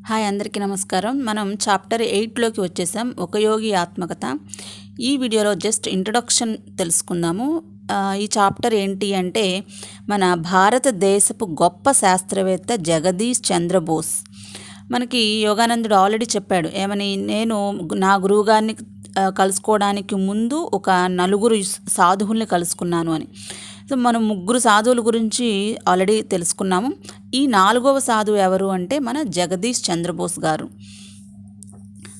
Hi అందరికీ నమస్కారం. మనం చాప్టర్ 8లోకి వచ్చేసాం. ఒక యోగి ఆత్మకథ. ఈ వీడియోలో జస్ట్ ఇంట్రొడక్షన్ తెలుసుకుందాము. ఈ చాప్టర్ ఏంటి అంటే మన భారతదేశపు గొప్ప శాస్త్రవేత్త జగదీష్ చంద్రబోస్. మనకి యోగానందుడు ఆల్రెడీ చెప్పాడు ఏమని, నేను నా గురువుగారిని కలుసుకోవడానికి ముందు ఒక నలుగురు సాధువుల్ని కలుసుకున్నాను అని. సో మనం ముగ్గురు సాధువుల గురించి ఆల్రెడీ తెలుసుకున్నాము. ఈ నాలుగవ సాధువు ఎవరు అంటే మన జగదీష్ చంద్రబోస్ గారు.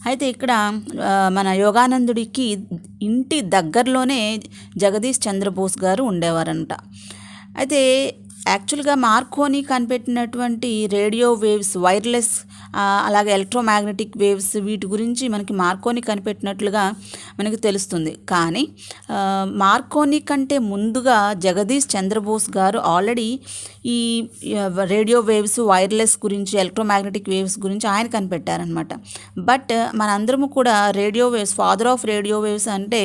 అయితే ఇక్కడ మన యోగానందుడికి ఇంటి దగ్గరలోనే జగదీష్ చంద్రబోస్ గారు ఉండేవారంట. అయితే యాక్చువల్గా మార్కోని కనిపెట్టినటువంటి రేడియో వేవ్స్, వైర్లెస్ అలాగే ఎలక్ట్రోమాగ్నెటిక్ వేవ్స్, వీటి గురించి మనకి మార్కోని కనిపెట్టినట్లుగా మనకి తెలుస్తుంది. కానీ మార్కోని కంటే ముందుగా జగదీష్ చంద్రబోస్ గారు ఆల్రెడీ ఈ రేడియో వేవ్స్, వైర్లెస్ గురించి, ఎలక్ట్రోమాగ్నెటిక్ వేవ్స్ గురించి ఆయన కనిపెట్టారనమాట. బట్ మనందరము కూడా radio waves, father of radio waves అంటే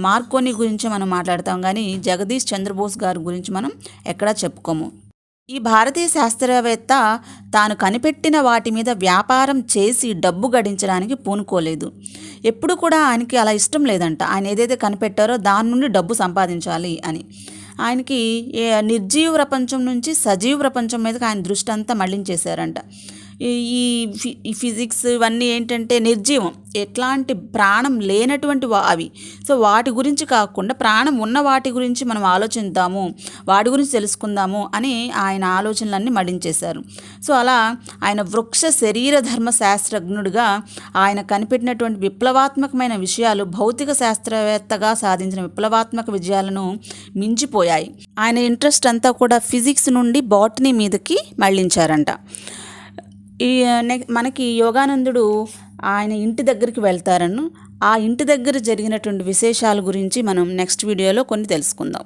మార్కోని గురించి మనం మాట్లాడతాం, కానీ జగదీష్ చంద్రబోస్ గారి గురించి మనం ఎక్కడా చెప్పుకోము. ఈ భారతీయ శాస్త్రవేత్త తాను కనిపెట్టిన వాటి మీద వ్యాపారం చేసి డబ్బు గడించడానికి పూనుకోలేదు. ఎప్పుడు కూడా ఆయనకి అలా ఇష్టం లేదంట. ఆయన ఏదైతే కనిపెట్టారో దాని నుండి డబ్బు సంపాదించాలి అని. ఆయనకి నిర్జీవ ప్రపంచం నుంచి సజీవ ప్రపంచం మీదకి ఆయన దృష్టి అంతా మళ్లించేశారంట. ఈ ఫిజిక్స్ ఇవన్నీ ఏంటంటే నిర్జీవం, ఎట్లాంటి ప్రాణం లేనటువంటి అవి. సో వాటి గురించి కాకుండా ప్రాణం ఉన్న వాటి గురించి మనం ఆలోచిద్దాము, వాటి గురించి తెలుసుకుందాము అని ఆయన ఆలోచనలన్నీ మడించేశారు. సో అలా ఆయన వృక్ష శరీర ధర్మ శాస్త్రజ్ఞుడిగా ఆయన కనిపెట్టినటువంటి విప్లవాత్మకమైన విషయాలు భౌతిక శాస్త్రవేత్తగా సాధించిన విప్లవాత్మక విజయాలను మించిపోయాయి. ఆయన ఇంట్రెస్ట్ అంతా కూడా ఫిజిక్స్ నుండి బాటనీ మీదకి మళ్లించారంట. మనకి యోగానందుడు ఆయన ఇంటి దగ్గరికి వెళ్తారను, ఆ ఇంటి దగ్గర జరిగినటువంటి విశేషాల గురించి మనం నెక్స్ట్ వీడియోలో కొన్ని తెలుసుకుందాం.